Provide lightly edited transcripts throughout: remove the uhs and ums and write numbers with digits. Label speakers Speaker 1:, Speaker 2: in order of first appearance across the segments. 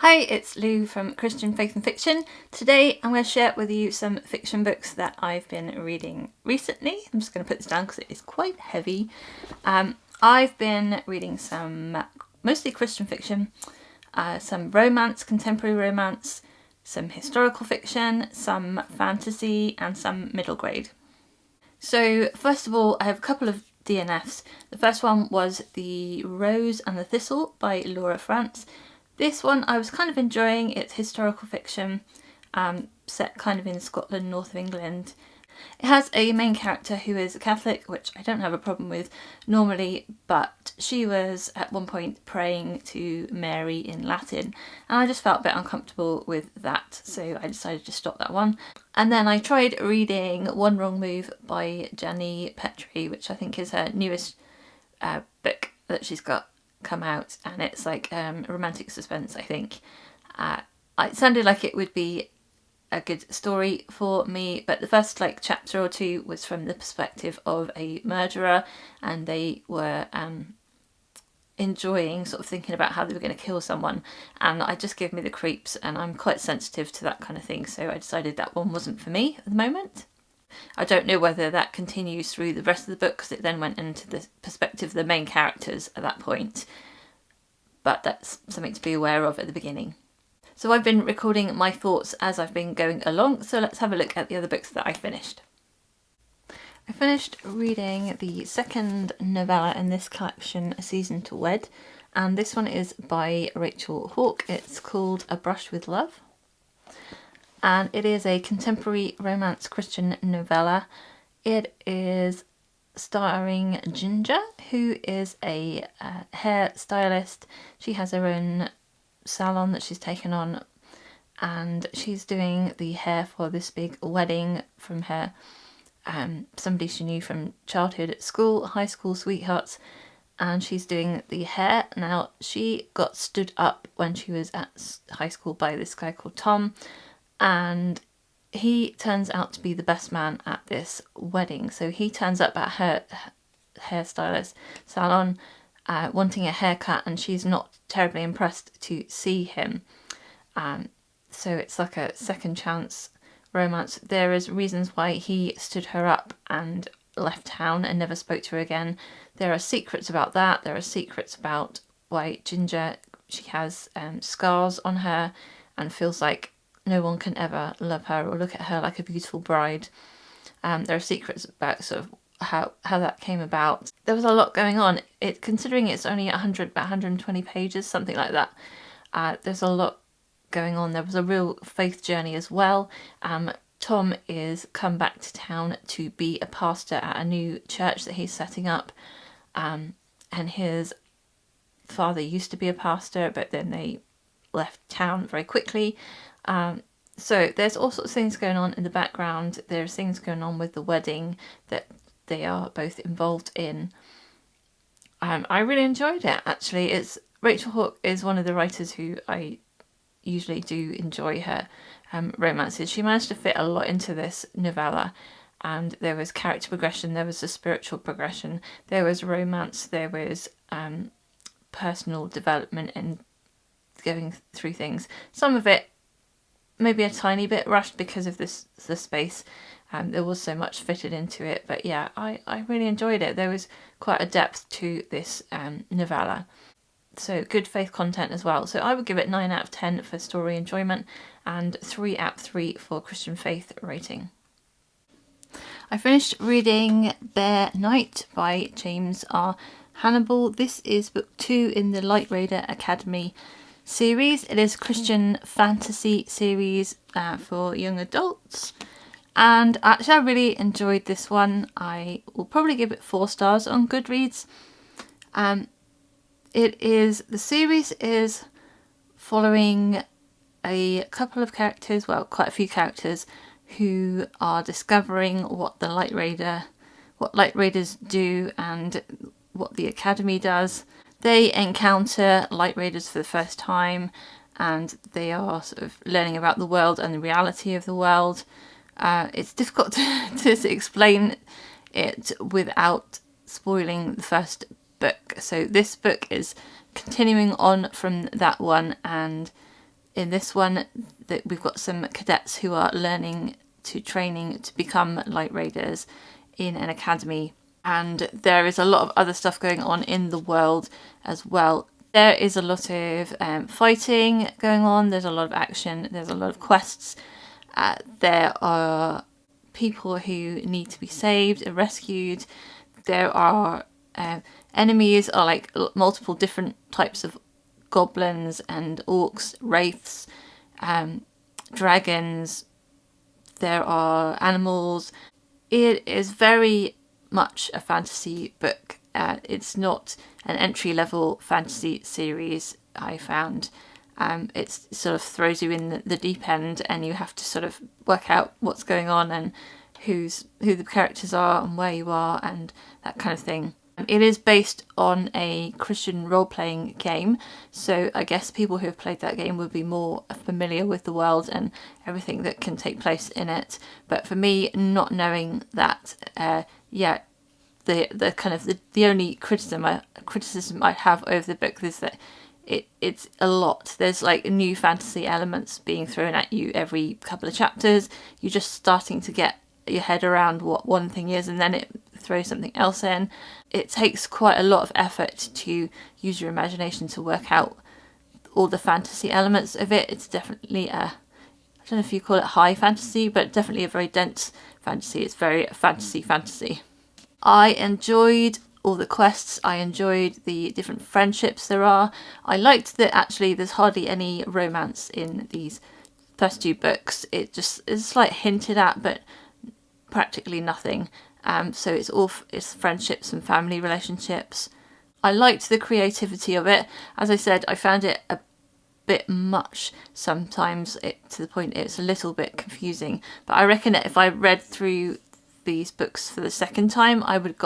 Speaker 1: Hi, it's Lou from Christian Faith and Fiction. Today I'm going to share with you some fiction books that I've been reading recently. I'm just going to put this down because it is quite heavy. I've been reading some mostly Christian fiction, some romance, contemporary romance, some historical fiction, some fantasy and some middle grade. So first of all, I have a couple of DNFs. The first one was The Rose and the Thistle by Laura Frantz. This one I was kind of enjoying. It's historical fiction, set kind of in Scotland, north of England. It has a main character who is a Catholic, which I don't have a problem with normally, but she was at one point praying to Mary in Latin, and I just felt a bit uncomfortable with that, so I decided to stop that one. And then I tried reading One Wrong Move by Dani Pettrey, which I think is her newest book that she's got come out, and it's like romantic suspense, I think. It sounded like it would be a good story for me, but the first chapter or two was from the perspective of a murderer, and they were enjoying sort of thinking about how they were going to kill someone, and it just gave me the creeps, and I'm quite sensitive to that kind of thing, so I decided that one wasn't for me at the moment. I don't know whether that continues through the rest of the book, because it then went into the perspective of the main characters at that point, but that's something to be aware of at the beginning. So I've been recording my thoughts as I've been going along, so let's have a look at the other books that I finished. I finished reading the second novella in this collection, A Season to Wed, and this one is by Rachel Hauck. It's called A Brush with Love, and it is a contemporary romance Christian novella. It is starring Ginger, who is a hair stylist. She has her own salon that she's taken on, and she's doing the hair for this big wedding from her somebody she knew from childhood at school, high school sweethearts, and she's doing the hair. Now, she got stood up when she was at high school by this guy called Tom, and he turns out to be the best man at this wedding. So he turns up at her hairstylist salon wanting a haircut, and she's not terribly impressed to see him. So it's like a second chance romance. There is reasons why he stood her up and left town and never spoke to her again. There are secrets about that. There are secrets about why Ginger, she has scars on her and feels like no one can ever love her or look at her like a beautiful bride. There are secrets about sort of how that came about. There was a lot going on. Considering it's only about 120 pages, something like that. There's a lot going on. There was a real faith journey as well. Tom is come back to town to be a pastor at a new church that he's setting up, and his father used to be a pastor, but then they left town very quickly. So there's all sorts of things going on in the background. There's things going on with the wedding that they are both involved in. I really enjoyed it, actually. Rachel Hauck is one of the writers who I usually do enjoy her romances. She managed to fit a lot into this novella, and there was character progression, there was a spiritual progression, there was romance, there was personal development and going through things. Some of it maybe a tiny bit rushed because of the space. There was so much fitted into it, but yeah, I really enjoyed it. There was quite a depth to this novella. So good faith content as well. So I would give it 9 out of 10 for story enjoyment and 3 out of 3 for Christian faith rating. I finished reading Bear Night by James R. Hannibal. This is book 2 in the Light Raider Academy series. It is a Christian fantasy series for young adults, and actually I really enjoyed this one. I will probably give it 4 stars on Goodreads. The series is following a couple of characters, well, quite a few characters, who are discovering what Light Raiders do and what the Academy does. They encounter Light Raiders for the first time, and they are sort of learning about the world and the reality of the world. It's difficult to explain it without spoiling the first book. So this book is continuing on from that one, and In this one, that we've got some cadets who are training to become light raiders in an academy, and there is a lot of other stuff going on in the world as well. There is a lot of fighting going on, there's a lot of action, there's a lot of quests. There are people who need to be saved and rescued. There are enemies are like multiple different types of goblins and orcs, wraiths, dragons. There are animals. It is very much a fantasy book. It's not an entry-level fantasy series, I found. It sort of throws you in the deep end, and you have to sort of work out what's going on and who the characters are and where you are and that kind of thing. It is based on a Christian role-playing game, so I guess people who have played that game would be more familiar with the world and everything that can take place in it. But for me, not knowing that, the only criticism I have over the book is that it's a lot. There's like new fantasy elements being thrown at you every couple of chapters. You're just starting to get your head around what one thing is, and then it throws something else in. It takes quite a lot of effort to use your imagination to work out all the fantasy elements of it. It's definitely I don't know if you call it high fantasy, but definitely a very dense fantasy. It's very fantasy. I enjoyed all the quests. I enjoyed the different friendships there are. I liked that actually there's hardly any romance in these first two books. It's like hinted at, but practically nothing. So it's friendships and family relationships. I liked the creativity of it. As I said, I found it a bit much sometimes, to the point it's a little bit confusing. But I reckon that if I read through these books for the second time, I would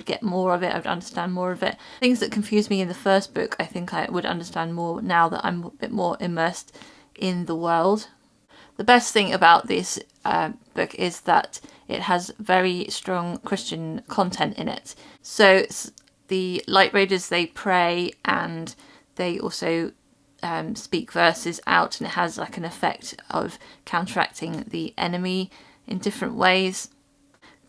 Speaker 1: get more of it. I would understand more of it. Things that confused me in the first book, I think I would understand more now that I'm a bit more immersed in the world. The best thing about this book is that it has very strong Christian content in it. So the Light Raiders, they pray and they also speak verses out, and it has like an effect of counteracting the enemy in different ways.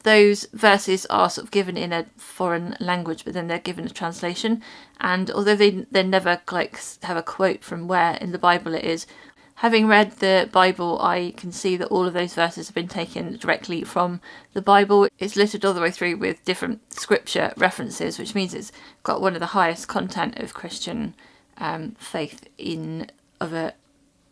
Speaker 1: Those verses are sort of given in a foreign language, but then they're given a translation. And although they never like have a quote from where in the Bible it is, having read the Bible, I can see that all of those verses have been taken directly from the Bible. It's littered all the way through with different scripture references, which means it's got one of the highest content of Christian faith of a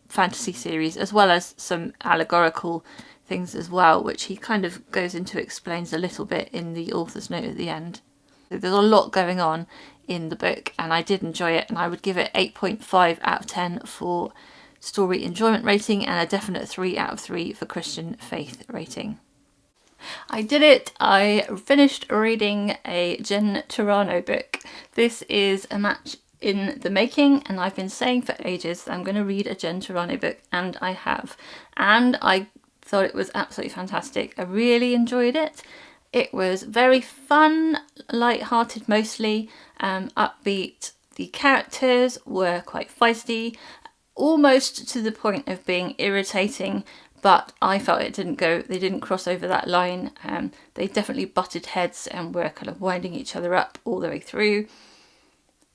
Speaker 1: fantasy series, as well as some allegorical things as well, which he kind of goes into, explains a little bit in the author's note at the end. So there's a lot going on in the book, and I did enjoy it, and I would give it 8.5 out of 10 for story enjoyment rating, and a definite 3 out of 3 for Christian faith rating. I did it! I finished reading a Jen Turano book. This is a match in the making, and I've been saying for ages that I'm going to read a Jen Turano book, and I have. And I thought it was absolutely fantastic. I really enjoyed it. It was very fun, light-hearted mostly, upbeat. The characters were quite feisty, almost to the point of being irritating, but I felt they didn't cross over that line. They definitely butted heads and were kind of winding each other up all the way through.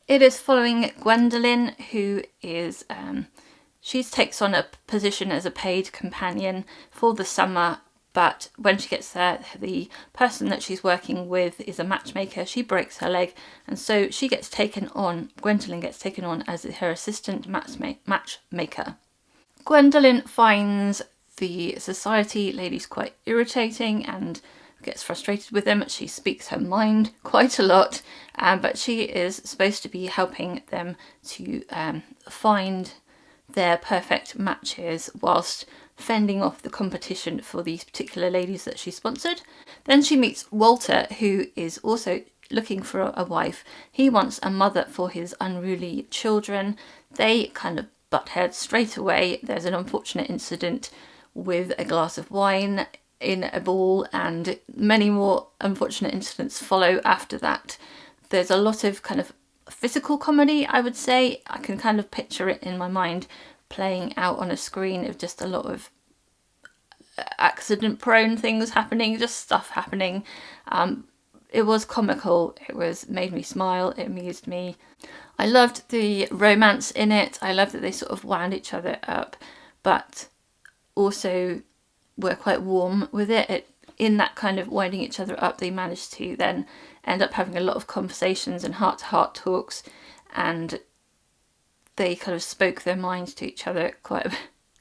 Speaker 1: It is following Gwendolyn, who is she takes on a position as a paid companion for the summer, but when she gets there, the person that she's working with is a matchmaker. She breaks her leg, and so Gwendolyn gets taken on as her assistant matchmaker. Gwendolyn finds the society ladies quite irritating and gets frustrated with them. She speaks her mind quite a lot, but she is supposed to be helping them to find their perfect matches whilst fending off the competition for these particular ladies that she sponsored. Then she meets Walter, who is also looking for a wife. He wants a mother for his unruly children. They kind of butt heads straight away. There's an unfortunate incident with a glass of wine in a ball, and many more unfortunate incidents follow after that. There's a lot of kind of physical comedy, I would say. I can kind of picture it in my mind playing out on a screen of just a lot of accident prone things happening, just stuff happening. It was comical, made me smile, it amused me. I loved the romance in it. I loved that they sort of wound each other up, but also were quite warm with it. In that kind of winding each other up, they managed to then end up having a lot of conversations and heart-to-heart talks, and they kind of spoke their minds to each other quite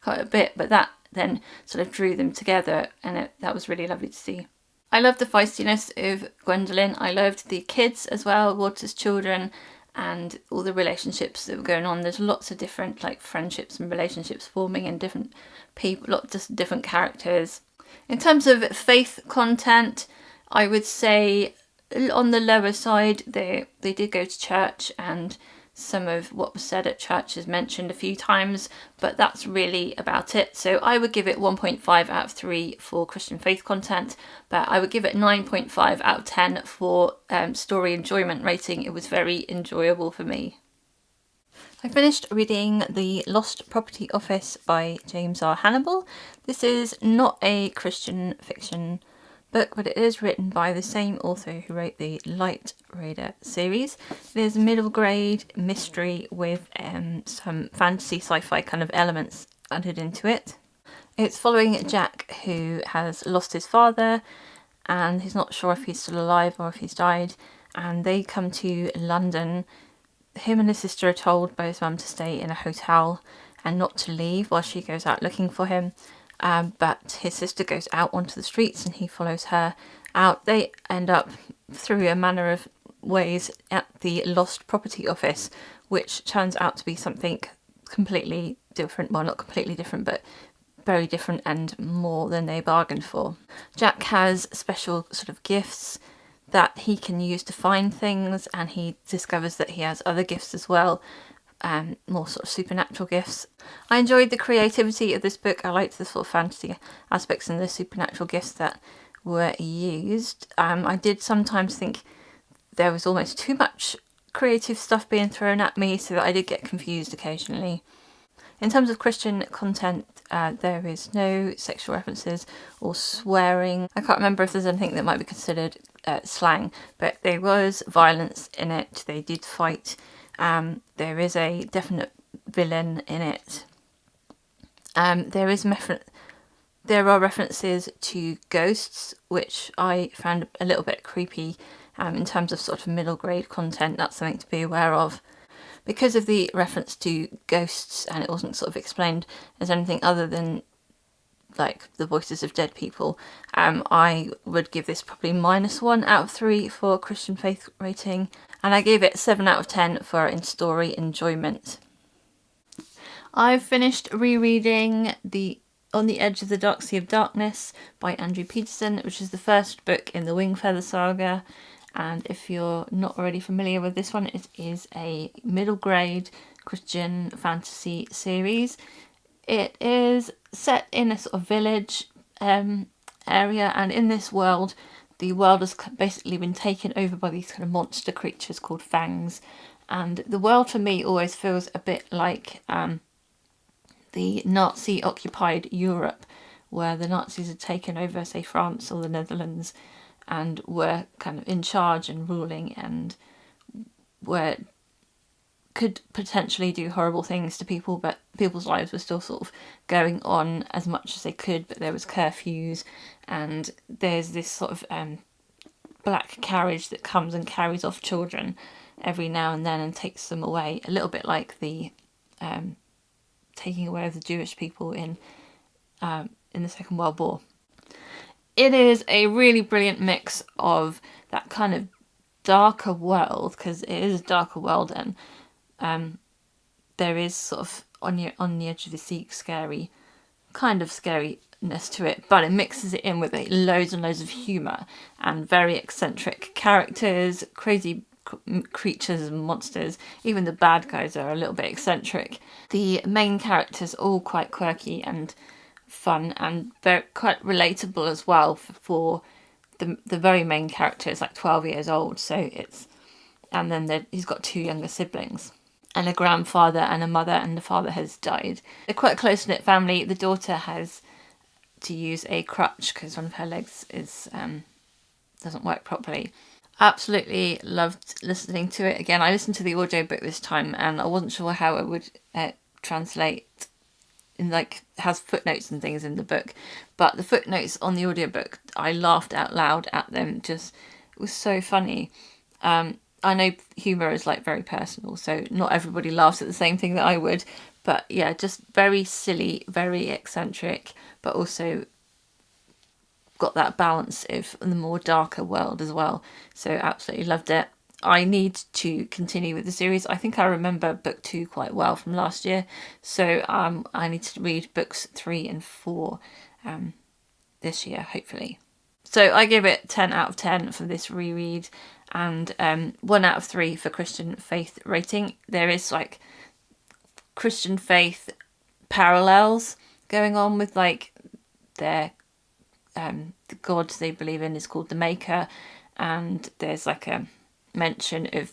Speaker 1: a bit, but that then sort of drew them together, and that was really lovely to see. I loved the feistiness of Gwendolyn. I loved the kids as well, Walter's children, and all the relationships that were going on. There's lots of different like friendships and relationships forming in different people, lots of different characters. In terms of faith content, I would say on the lower side, they did go to church, and some of what was said at church is mentioned a few times, but that's really about it. So I would give it 1.5 out of 3 for Christian faith content, but I would give it 9.5 out of 10 for story enjoyment rating. It was very enjoyable for me. I finished reading The Lost Property Office by James R. Hannibal. This is not a Christian fiction book, but it is written by the same author who wrote the Light Raider series. There's middle grade mystery with some fantasy sci-fi kind of elements added into it. It's following Jack, who has lost his father and he's not sure if he's still alive or if he's died, and they come to London. Him and his sister are told by his mum to stay in a hotel and not to leave while she goes out looking for him. But his sister goes out onto the streets and he follows her out. They end up through a manner of ways at the Lost Property Office, which turns out to be something completely different. Well, not completely different, but very different and more than they bargained for. Jack has special sort of gifts that he can use to find things, and he discovers that he has other gifts as well. More sort of supernatural gifts. I enjoyed the creativity of this book. I liked the sort of fantasy aspects and the supernatural gifts that were used. I did sometimes think there was almost too much creative stuff being thrown at me, so that I did get confused occasionally. In terms of Christian content, there is no sexual references or swearing. I can't remember if there's anything that might be considered slang, but there was violence in it. They did fight. There is a definite villain in it. There are references to ghosts, which I found a little bit creepy. In terms of sort of middle grade content, that's something to be aware of. Because of the reference to ghosts, and it wasn't sort of explained as anything other than like the voices of dead people, I would give this probably -1 out of 3 for Christian faith rating, and I gave it 7 out of 10 for in story enjoyment. I've finished rereading On the Edge of the Dark Sea of Darkness by Andrew Peterson, which is the first book in the Wingfeather saga. And if you're not already familiar with this one, it is a middle grade Christian fantasy series. It is set in a sort of village area, and in this world, the world has basically been taken over by these kind of monster creatures called fangs. And the world for me always feels a bit like the Nazi-occupied Europe, where the Nazis had taken over, say, France or the Netherlands, and were kind of in charge and ruling, and could potentially do horrible things to people, but people's lives were still sort of going on as much as they could, but there was curfews, and there's this sort of black carriage that comes and carries off children every now and then and takes them away, a little bit like the taking away of the Jewish people in the Second World War. It is a really brilliant mix of that kind of darker world, because it is a darker world, and there is sort of on the edge of the seat scariness to it, but it mixes it in with loads and loads of humour and very eccentric characters, crazy creatures and monsters. Even the bad guys are a little bit eccentric. The main characters are all quite quirky and fun, and they're quite relatable as well for the very main character is like 12 years old, so and then he's got 2 younger siblings. and a grandfather and a mother, and the father has died. They're quite a close-knit family. The daughter has to use a crutch because one of her legs is doesn't work properly. Absolutely loved listening to it again. I listened to the audiobook this time and I wasn't sure how it would translate in, like, has footnotes and things in the book, but the footnotes on the audiobook, I laughed out loud at them. Just, it was so funny. I know humour is like very personal, so not everybody laughs at the same thing that I would, but yeah, just very silly, very eccentric, but also got that balance of the more darker world as well. So absolutely loved it. I need to continue with the series. I think I remember book 2 quite well from last year, so I need to read books 3 and 4 this year, hopefully. So I give it 10 out of 10 for this reread, and 1 out of 3 for Christian faith rating. There is like Christian faith parallels going on with like their the god they believe in is called the Maker, and there's like a mention of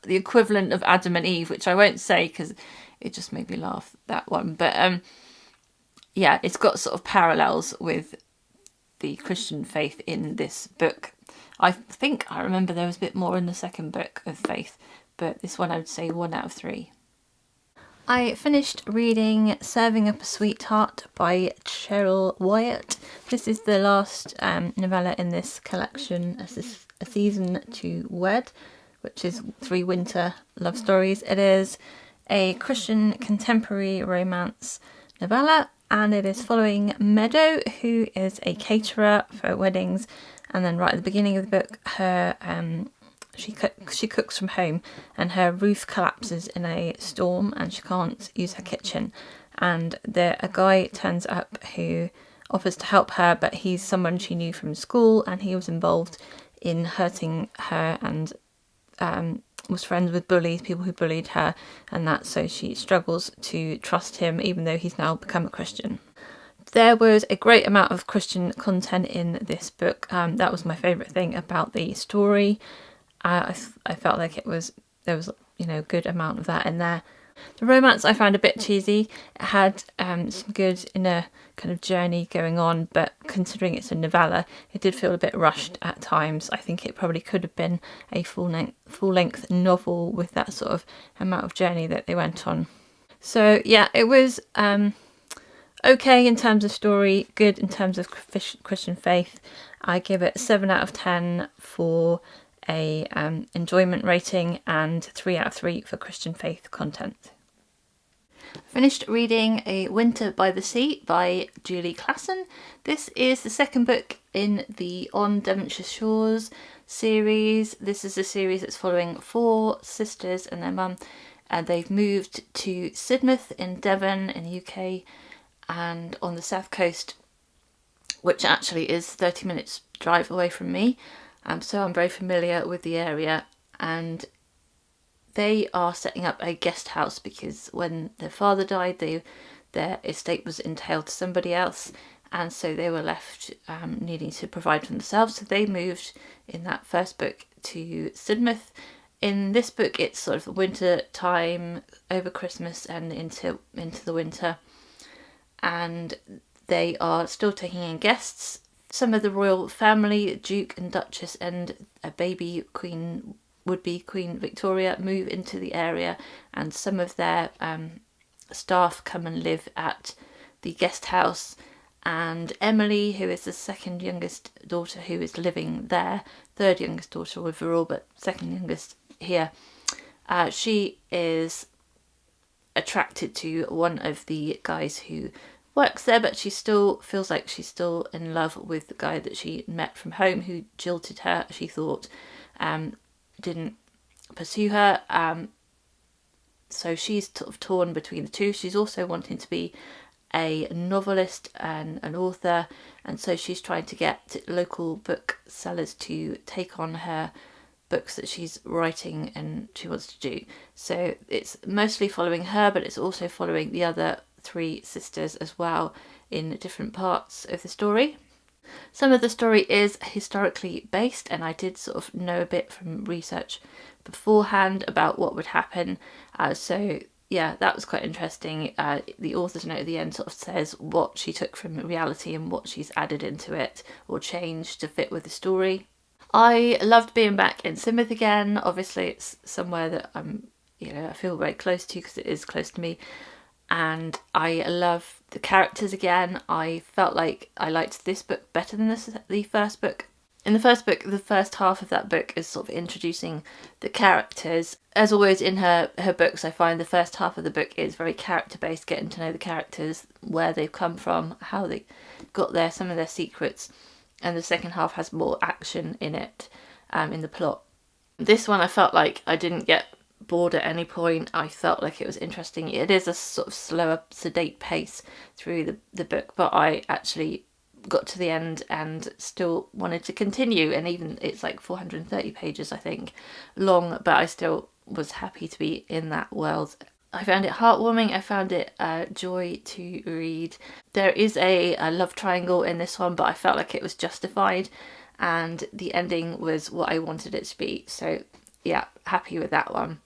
Speaker 1: the equivalent of Adam and Eve, which I won't say because it just made me laugh, that one. But yeah, it's got sort of parallels with the Christian faith in this book. I think I remember there was a bit more in the second book of faith, but this one I would say 1 out of 3. I finished reading Serving Up a Sweetheart by Cheryl Wyatt. This is the last novella in this collection, A Season to Wed, which is 3 winter love stories. It is a Christian contemporary romance novella, and it is following Meadow, who is a caterer for weddings, and then right at the beginning of the book, her she cooks from home and her roof collapses in a storm and she can't use her kitchen, and a guy turns up who offers to help her, but he's someone she knew from school and he was involved in hurting her and was friends with bullies, people who bullied her and that, so she struggles to trust him even though he's now become a Christian. There was a great amount of Christian content in this book. That was my favourite thing about the story. I felt like there was a good amount of that in there. The romance I found a bit cheesy. It had some good inner kind of journey going on, but considering it's a novella, it did feel a bit rushed at times. I think it probably could have been a full-length novel with that sort of amount of journey that they went on. So yeah, it was okay in terms of story, good in terms of Christian faith. I give it 7 out of 10 for a enjoyment rating and 3 out of 3 for Christian faith content. Finished reading A Winter by the Sea by Julie Klassen. This is the second book in the On Devonshire Shores series. This is a series that's following 4 sisters and their mum, and they've moved to Sidmouth in Devon in the UK and on the south coast, which actually is 30 minutes drive away from me. So I'm very familiar with the area, and they are setting up a guest house because when their father died, their estate was entailed to somebody else, and so they were left needing to provide for themselves. So they moved in that first book to Sidmouth. In this book, it's sort of winter time, over Christmas and into the winter, and they are still taking in guests. Some of the royal family, Duke and Duchess and a baby queen, would-be Queen Victoria, move into the area, and some of their staff come and live at the guest house. And Emily, who is the second youngest daughter who is living there, third youngest daughter overall, but second youngest here, she is attracted to one of the guys who works there, but she still feels like she's still in love with the guy that she met from home who jilted her, she thought, didn't pursue her. So she's sort of torn between the two. She's also wanting to be a novelist and an author, and so she's trying to get local booksellers to take on her books that she's writing and she wants to do. So it's mostly following her, but it's also following the other 3 sisters as well in different parts of the story. Some of the story is historically based, and I did sort of know a bit from research beforehand about what would happen. So yeah, that was quite interesting. The author's note at the end sort of says what she took from reality and what she's added into it or changed to fit with the story. I loved being back in Symboth again. Obviously, it's somewhere that I feel very close to because it is close to me. And I love the characters again. I felt like I liked this book better than the first book. In the first book, the first half of that book is sort of introducing the characters. As always in her books, I find the first half of the book is very character-based, getting to know the characters, where they've come from, how they got there, some of their secrets. And the second half has more action in it, in the plot. This one I felt like I didn't get bored at any point. I felt like it was interesting. It is a sort of slower, sedate pace through the book, but I actually got to the end and still wanted to continue, and even it's like 430 pages I think long, but I still was happy to be in that world. I found it heartwarming. I found it a joy to read. There is a love triangle in this one, but I felt like it was justified and the ending was what I wanted it to be. So yeah, happy with that one.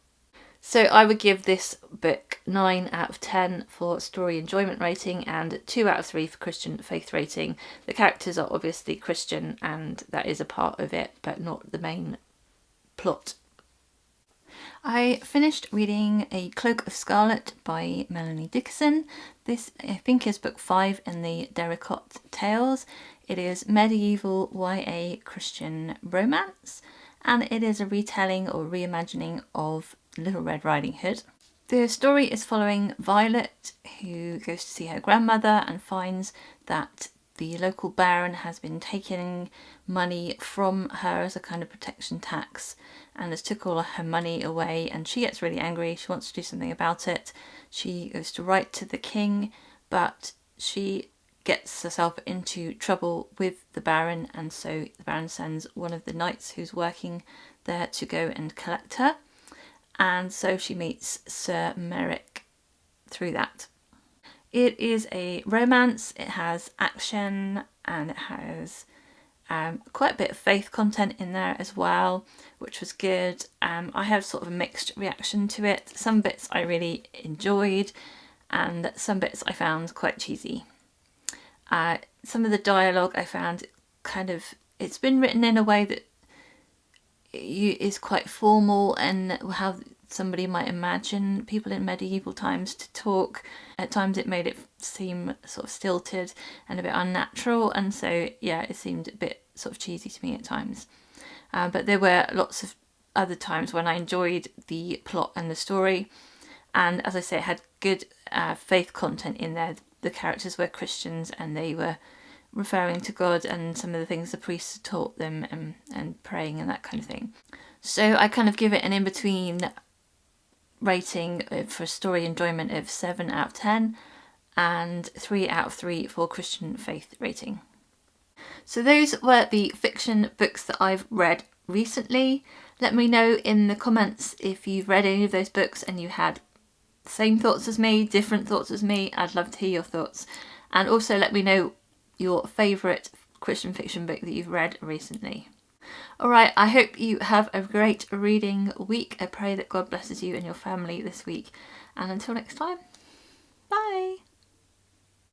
Speaker 1: So I would give this book 9 out of 10 for story enjoyment rating and 2 out of 3 for Christian faith rating. The characters are obviously Christian and that is a part of it, but not the main plot. I finished reading A Cloak of Scarlet by Melanie Dickerson. This, I think, is book 5 in the Derricott Tales. It is medieval YA Christian romance, and it is a retelling or reimagining of Little Red Riding Hood. The story is following Violet, who goes to see her grandmother and finds that the local baron has been taking money from her as a kind of protection tax and has took all of her money away, and she gets really angry. She wants to do something about it. She goes to write to the king, but she gets herself into trouble with the baron, and so the baron sends one of the knights who's working there to go and collect her. And so she meets Sir Merrick through that. It is a romance. It has action and it has quite a bit of faith content in there as well, which was good. I have sort of a mixed reaction to it. Some bits I really enjoyed and some bits I found quite cheesy. Some of the dialogue I found it's been written in a way that is quite formal and how somebody might imagine people in medieval times to talk. At times it made it seem sort of stilted and a bit unnatural, and so yeah, it seemed a bit sort of cheesy to me at times. But there were lots of other times when I enjoyed the plot and the story, and as I say, it had good faith content in there. The characters were Christians and they were referring to God and some of the things the priests taught them and praying and that kind of thing. So I kind of give it an in-between rating for story enjoyment of 7 out of 10 and 3 out of 3 for Christian faith rating. So those were the fiction books that I've read recently. Let me know in the comments if you've read any of those books and you had the same thoughts as me, different thoughts as me. I'd love to hear your thoughts. And also let me know your favourite Christian fiction book that you've read recently. Alright, I hope you have a great reading week. I pray that God blesses you and your family this week. And until next time, bye!